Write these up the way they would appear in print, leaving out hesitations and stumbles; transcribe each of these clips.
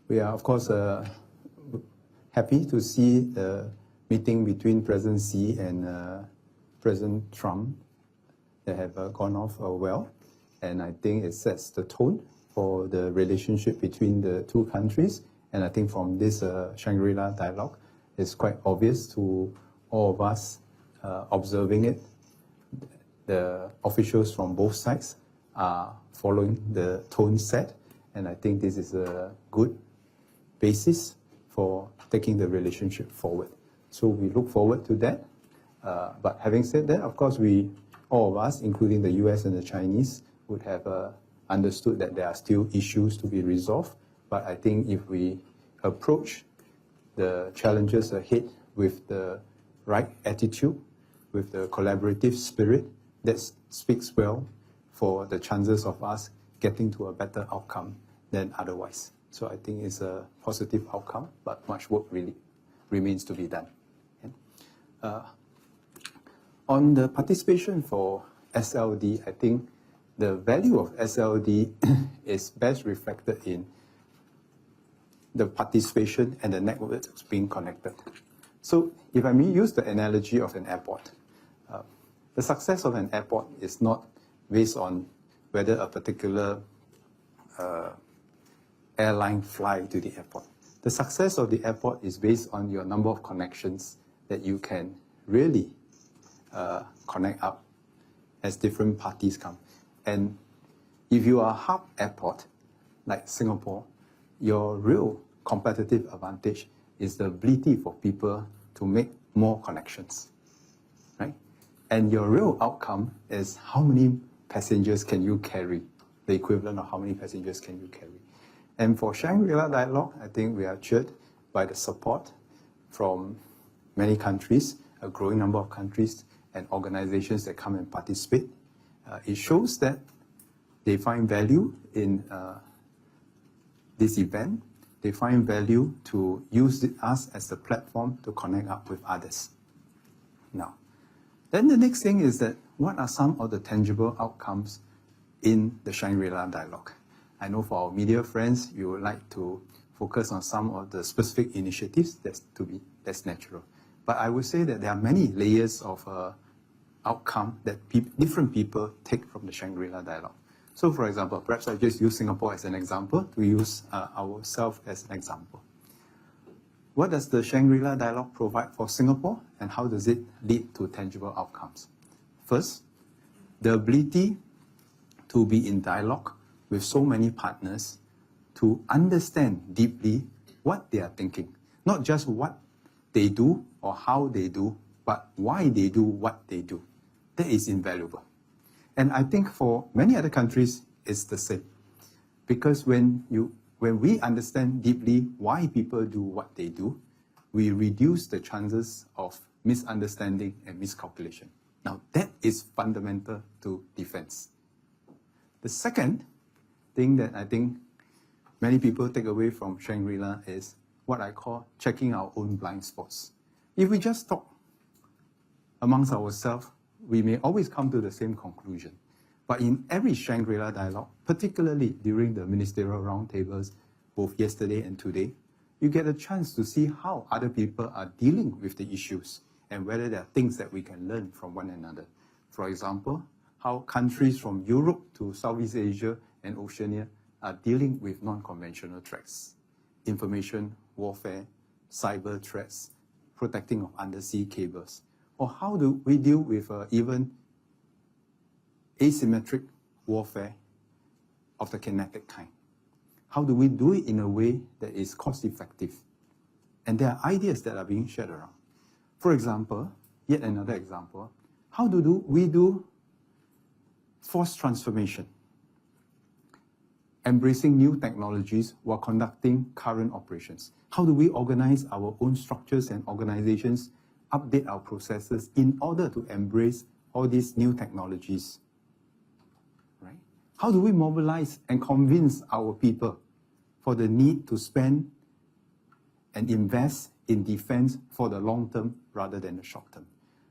We are, of course, happy to see the meeting between President Xi and President Trump that have gone off well. And I think it sets the tone for the relationship between the two countries. And I think from this Shangri-La Dialogue, it's quite obvious to all of us observing it. The officials from both sides are following the tone set. And I think this is a good basis for taking the relationship forward. So we look forward to that. But having said that, of course, all of us, including the US and the Chinese, would have understood that there are still issues to be resolved. But I think if we approach the challenges ahead with the right attitude, with the collaborative spirit, that speaks well for the chances of us getting to a better outcome than otherwise. So I think it's a positive outcome, but much work really remains to be done. On the participation for SLD, I think the value of SLD is best reflected in the participation and the networks being connected. So if I may use the analogy of an airport, the success of an airport is not based on whether a particular airline fly to the airport. The success of the airport is based on your number of connections that you can really connect up as different parties come. And if you are a hub airport, like Singapore, your real competitive advantage is the ability for people to make more connections, right? And your real outcome is how many passengers can you carry, the equivalent of how many passengers can you carry. And for Shangri-La Dialogue, I think we are cheered by the support from many countries, a growing number of countries and organizations that come and participate. It shows that they find value in this event. They find value to use us as the platform to connect up with others. Now, then the next thing is that what are some of the tangible outcomes in the Shangri-La Dialogue? I know for our media friends, you would like to focus on some of the specific initiatives. That's natural. But I would say that there are many layers of outcome that different people take from the Shangri-La Dialogue. So for example, perhaps I just use Singapore as an example, to use ourselves as an example. What does the Shangri-La Dialogue provide for Singapore, and how does it lead to tangible outcomes? First, the ability to be in dialogue with so many partners to understand deeply what they are thinking. Not just what they do or how they do, but why they do what they do. That is invaluable. And I think for many other countries, it's the same. Because when we understand deeply why people do what they do, we reduce the chances of misunderstanding and miscalculation. Now, that is fundamental to defense. The second thing that I think many people take away from Shangri-La is what I call checking our own blind spots. If we just talk amongst ourselves, we may always come to the same conclusion. But in every Shangri-La Dialogue, particularly during the ministerial roundtables, both yesterday and today, you get a chance to see how other people are dealing with the issues and whether there are things that we can learn from one another. For example, how countries from Europe to Southeast Asia and Oceania are dealing with non-conventional threats, information warfare, cyber threats, protecting of undersea cables. Or how do we deal with even asymmetric warfare of the kinetic kind? How do we do it in a way that is cost-effective? And there are ideas that are being shared around. For example, yet another example, how do we do force transformation, embracing new technologies while conducting current operations? How do we organize our own structures and organizations, update our processes in order to embrace all these new technologies? Right? How do we mobilize and convince our people for the need to spend and invest in defense for the long term rather than the short term?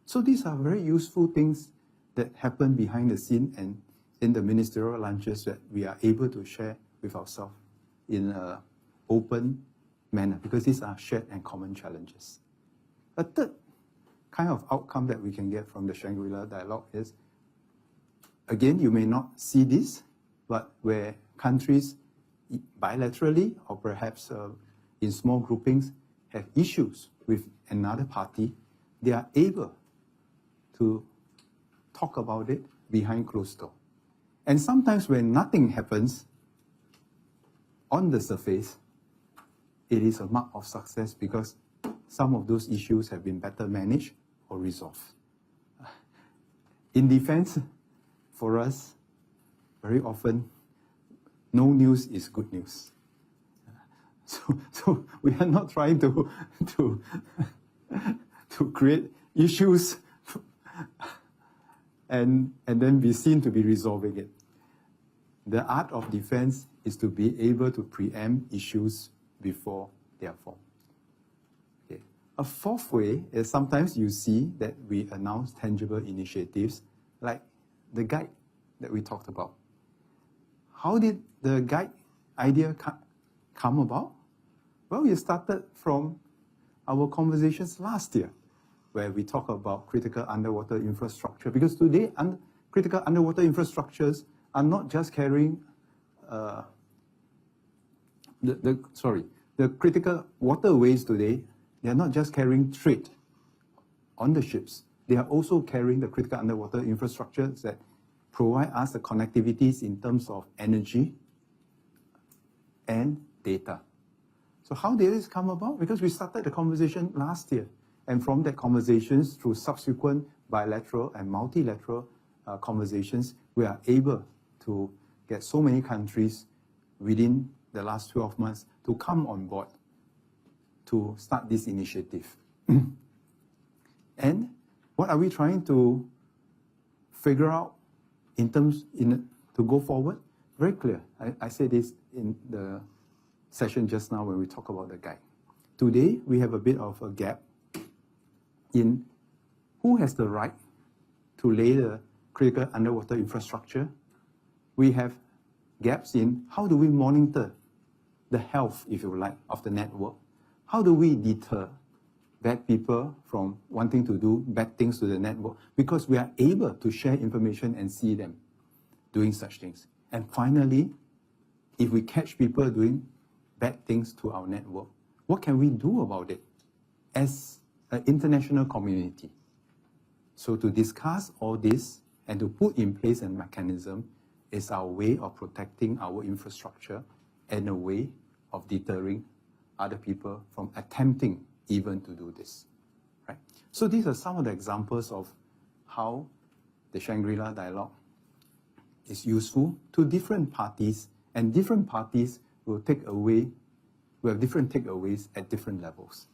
So these are very useful things that happen behind the scene and in the ministerial lunches that we are able to share with ourselves in a open manner, because these are shared and common challenges. A third kind of outcome that we can get from the Shangri-La Dialogue is, again, you may not see this, but where countries bilaterally or perhaps in small groupings have issues with another party, they are able to talk about it behind closed door. And sometimes when nothing happens on the surface, it is a mark of success because some of those issues have been better managed or resolved. In defense, for us, very often, no news is good news. So we are not trying to create issues and then be seen to be resolving it. The art of defense is to be able to preempt issues before they are formed. Okay. A fourth way is sometimes you see that we announce tangible initiatives like the guide that we talked about. How did the guide idea come about? Well, it started from our conversations last year, where we talk about critical underwater infrastructure, because today critical underwater infrastructures are not just carrying the critical waterways today, they are not just carrying trade on the ships. They are also carrying the critical underwater infrastructures that provide us the connectivities in terms of energy and data. So how did this come about? Because we started the conversation last year. And from that conversations, through subsequent bilateral and multilateral conversations, we are able to get so many countries within the last 12 months to come on board to start this initiative. And what are we trying to figure out to go forward? Very clear. I said this in the session just now when we talk about the guide. Today, we have a bit of a gap in who has the right to lay the critical underwater infrastructure. We have gaps in how do we monitor the health, if you like, of the network. How do we deter bad people from wanting to do bad things to the network? Because we are able to share information and see them doing such things. And finally, if we catch people doing bad things to our network, what can we do about it as an international community? So to discuss all this and to put in place a mechanism is our way of protecting our infrastructure and a way of deterring other people from attempting even to do this. Right? So these are some of the examples of how the Shangri-La Dialogue is useful to different parties, and different parties will have different takeaways at different levels.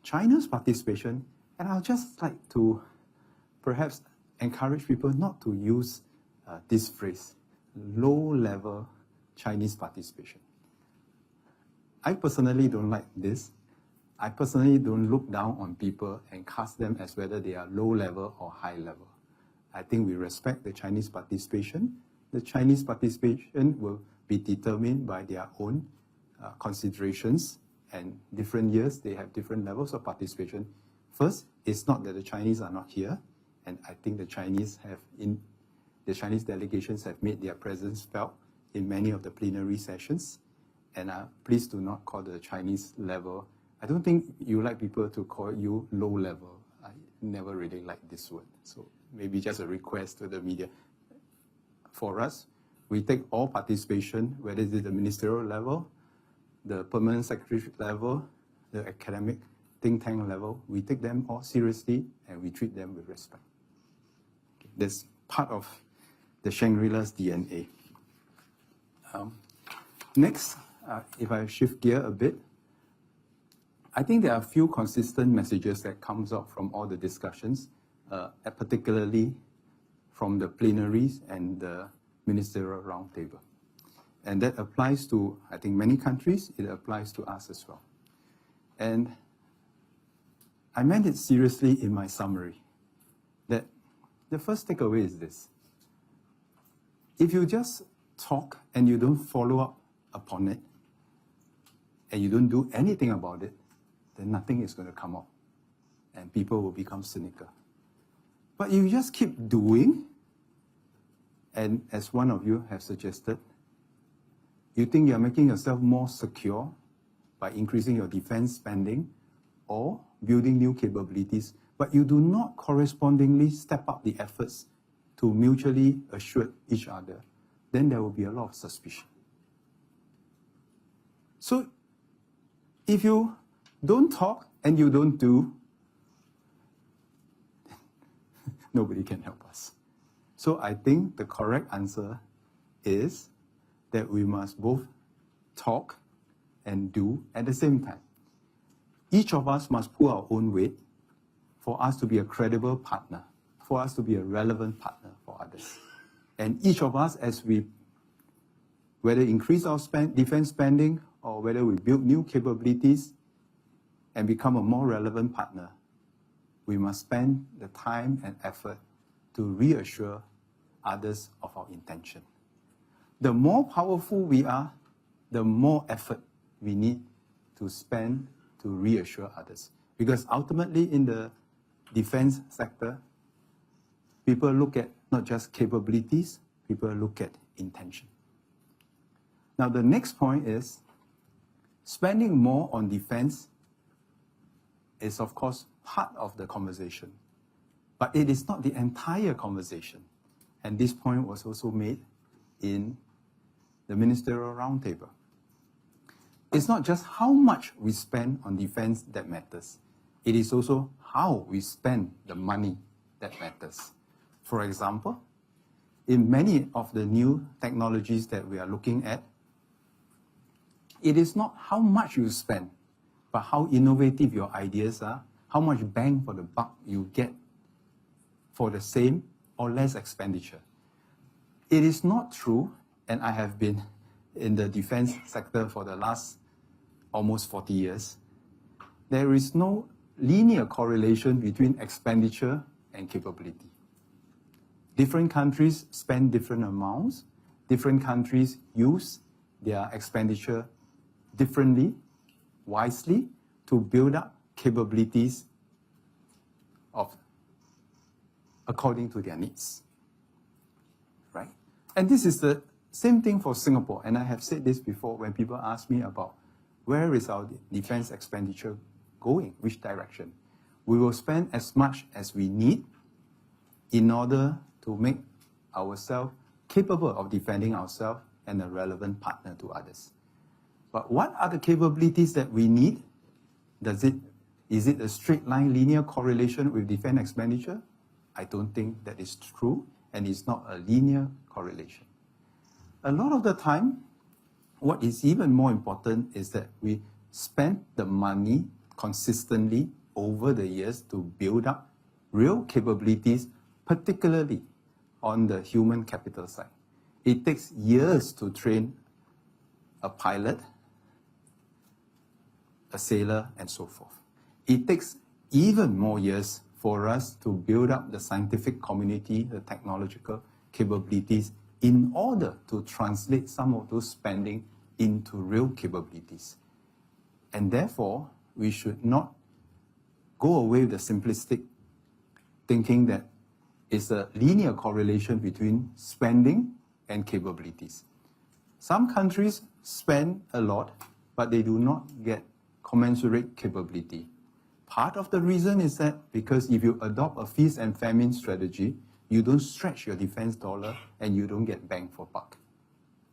China's participation, and I'll just like to perhaps encourage people not to use this phrase, low-level Chinese participation. I personally don't like this. I personally don't look down on people and cast them as whether they are low-level or high-level. I think we respect the Chinese participation. The Chinese participation will be determined by their own considerations, and different years they have different levels of participation. First, it's not that the Chinese are not here, and I think the Chinese delegations have made their presence felt in many of the plenary sessions, and please do not call the Chinese level. I don't think you like people to call you low level. I never really like this word, so maybe just a request to the media. For us, we take all participation, whether it is the ministerial level, the permanent secretary level, the academic think tank level, we take them all seriously and we treat them with respect. Okay, that's part of the Shangri-La's DNA. Next, if I shift gear a bit, I think there are a few consistent messages that comes out from all the discussions, particularly from the plenaries and the ministerial roundtable. And that applies to, I think, many countries. It applies to us as well. And I meant it seriously in my summary, that the first takeaway is this. If you just talk and you don't follow up upon it, and you don't do anything about it, then nothing is going to come out. And people will become cynical. But you just keep doing, and as one of you have suggested, you think you're making yourself more secure by increasing your defense spending or building new capabilities, but you do not correspondingly step up the efforts to mutually assure each other, then there will be a lot of suspicion. So if you don't talk and you don't do, nobody can help us. So I think the correct answer is that we must both talk and do at the same time. Each of us must pull our own weight for us to be a credible partner, for us to be a relevant partner for others. And each of us, as we whether increase our defense spending or whether we build new capabilities and become a more relevant partner, we must spend the time and effort to reassure others of our intention. The more powerful we are, the more effort we need to spend to reassure others. Because ultimately in the defense sector, people look at not just capabilities, people look at intention. Now the next point is, spending more on defense is of course part of the conversation, but it is not the entire conversation. And this point was also made in the Ministerial Roundtable. It's not just how much we spend on defense that matters. It is also how we spend the money that matters. For example, in many of the new technologies that we are looking at, it is not how much you spend, but how innovative your ideas are, how much bang for the buck you get for the same or less expenditure. It is not true, and I have been in the defense sector for the last almost 40 years, there is no linear correlation between expenditure and capability. Different countries spend different amounts. Different countries use their expenditure differently, wisely, to build up capabilities according to their needs, right? And this is the same thing for Singapore, and I have said this before when people ask me about where is our defense expenditure going, which direction. We will spend as much as we need in order to make ourselves capable of defending ourselves and a relevant partner to others. But what are the capabilities that we need? Is it a straight line linear correlation with defense expenditure? I don't think that is true, and it's not a linear correlation. A lot of the time, what is even more important is that we spend the money consistently over the years to build up real capabilities, particularly on the human capital side. It takes years to train a pilot, a sailor, and so forth. It takes even more years for us to build up the scientific community, the technological capabilities, in order to translate some of those spending into real capabilities. And therefore, we should not go away with the simplistic thinking that it's a linear correlation between spending and capabilities. Some countries spend a lot, but they do not get commensurate capability. Part of the reason is that because if you adopt a feast and famine strategy, you don't stretch your defense dollar and you don't get bang for buck.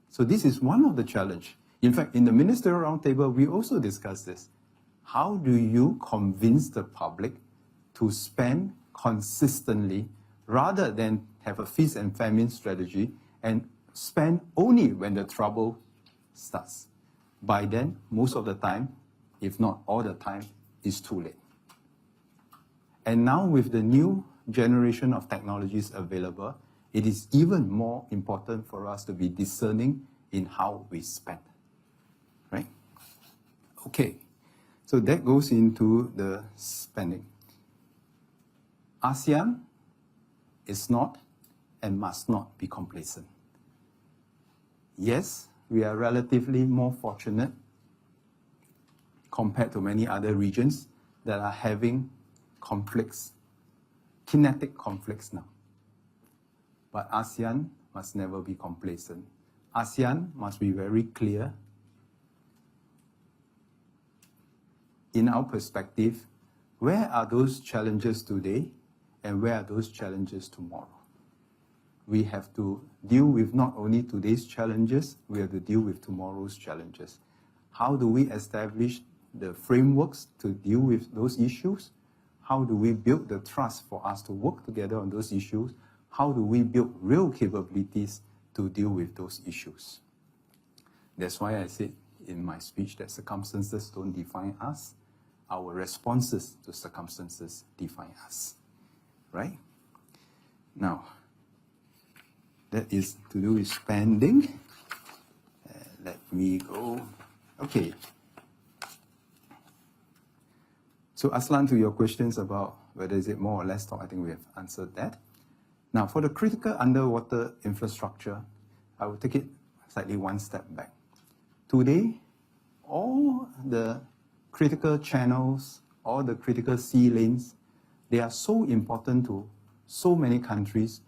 So this is one of the challenges. In fact, in the Ministerial Roundtable, we also discussed this. How do you convince the public to spend consistently rather than have a feast and famine strategy and spend only when the trouble starts? By then, most of the time, if not all the time, it's too late. And now with the new generation of technologies available, it is even more important for us to be discerning in how we spend, right? Okay, so that goes into the spending. ASEAN is not and must not be complacent. Yes, we are relatively more fortunate compared to many other regions that are having conflicts, kinetic conflicts now. But ASEAN must never be complacent. ASEAN must be very clear. In our perspective, where are those challenges today and where are those challenges tomorrow? We have to deal with not only today's challenges, we have to deal with tomorrow's challenges. How do we establish the frameworks to deal with those issues? How do we build the trust for us to work together on those issues? How do we build real capabilities to deal with those issues? That's why I said in my speech that circumstances don't define us. Our responses to circumstances define us, right? Now, that is to do with spending. Let me go. Okay. So Aslan, to your questions about whether is it more or less talk, I think we have answered that. Now, for the critical underwater infrastructure, I will take it slightly one step back. Today, all the critical channels, all the critical sea lanes, they are so important to so many countries,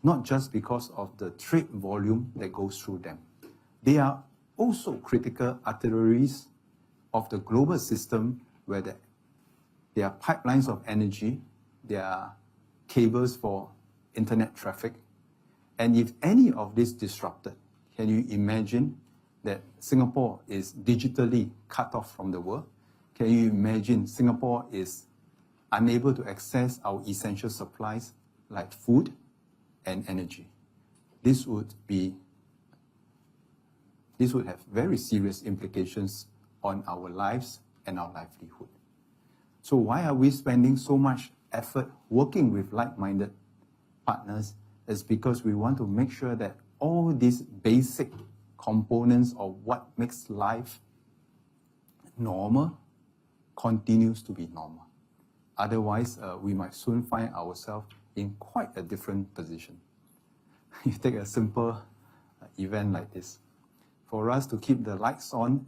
not just because of the trade volume that goes through them. They are also critical arteries of the global system where there are pipelines of energy, there are cables for internet traffic. And if any of this disrupted, can you imagine that Singapore is digitally cut off from the world? Can you imagine Singapore is unable to access our essential supplies like food and energy? This would have very serious implications on our lives and our livelihood. So why are we spending so much effort working with like-minded partners? Is because we want to make sure that all these basic components of what makes life normal continues to be normal. Otherwise, we might soon find ourselves in quite a different position. You take a simple event like this. For us to keep the lights on,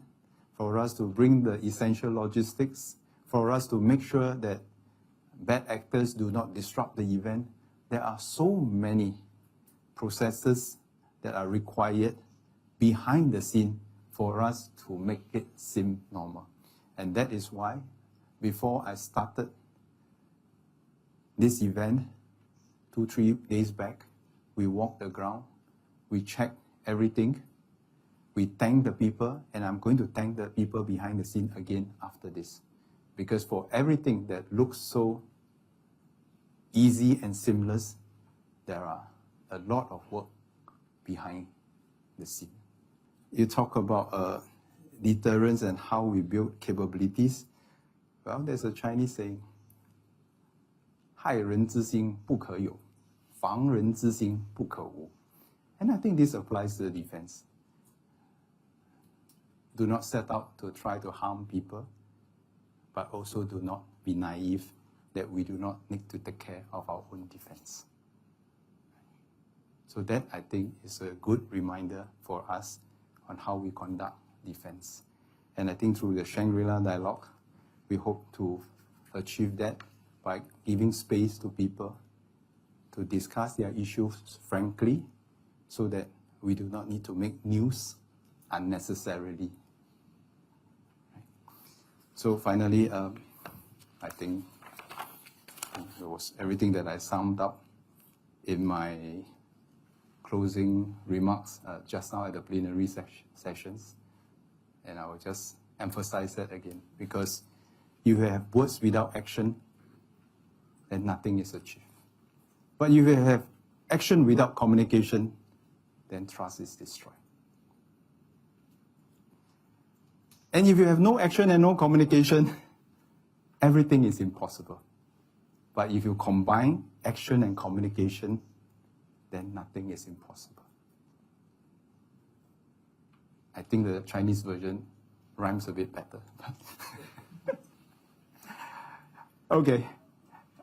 for us to bring the essential logistics, for us to make sure that bad actors do not disrupt the event, there are so many processes that are required behind the scene for us to make it seem normal. And that is why, before I started this event, 2-3 days back, we walked the ground, we checked everything, we thanked the people, and I'm going to thank the people behind the scene again after this. Because for everything that looks so easy and seamless, there are a lot of work behind the scene. You talk about deterrence and how we build capabilities. Well, there's a Chinese saying, 害人之心不可有，防人之心不可无. And I think this applies to the defense. Do not set out to try to harm people, but also do not be naive that we do not need to take care of our own defense. So that, I think, is a good reminder for us on how we conduct defense. And I think through the Shangri-La Dialogue, we hope to achieve that by giving space to people to discuss their issues frankly, so that we do not need to make news unnecessarily. So finally, I think it was everything that I summed up in my closing remarks just now at the plenary sessions. And I will just emphasize that again, because if you have words without action, then nothing is achieved. But if you have action without communication, then trust is destroyed. And if you have no action and no communication, everything is impossible. But if you combine action and communication, then nothing is impossible. I think the Chinese version rhymes a bit better. Okay,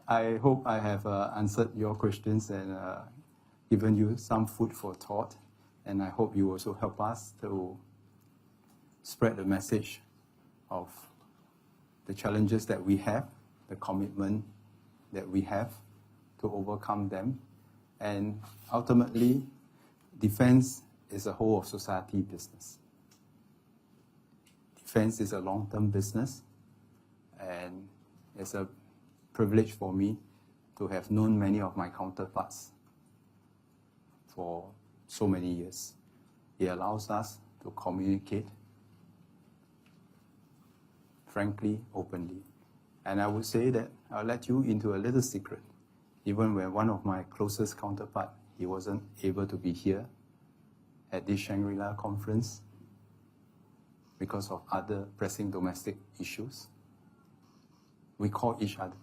I hope I have answered your questions and given you some food for thought. And I hope you also help us to spread the message of the challenges that we have, the commitment that we have to overcome them, and ultimately, defense is a whole of society business. Defense is a long-term business, and it's a privilege for me to have known many of my counterparts for so many years. It allows us to communicate frankly, openly. And I would say that I'll let you into a little secret. Even when one of my closest counterpart, he wasn't able to be here at this Shangri-La conference because of other pressing domestic issues, we called each other.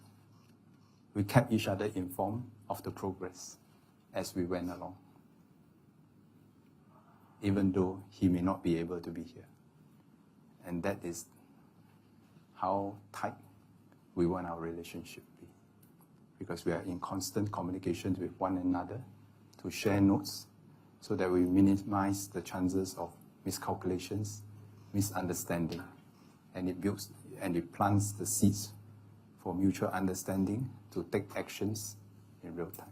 We kept each other informed of the progress as we went along, even though he may not be able to be here. And that is how tight we want our relationship to be, because we are in constant communication with one another to share notes so that we minimize the chances of miscalculations, misunderstanding, and it plants the seeds for mutual understanding to take actions in real time.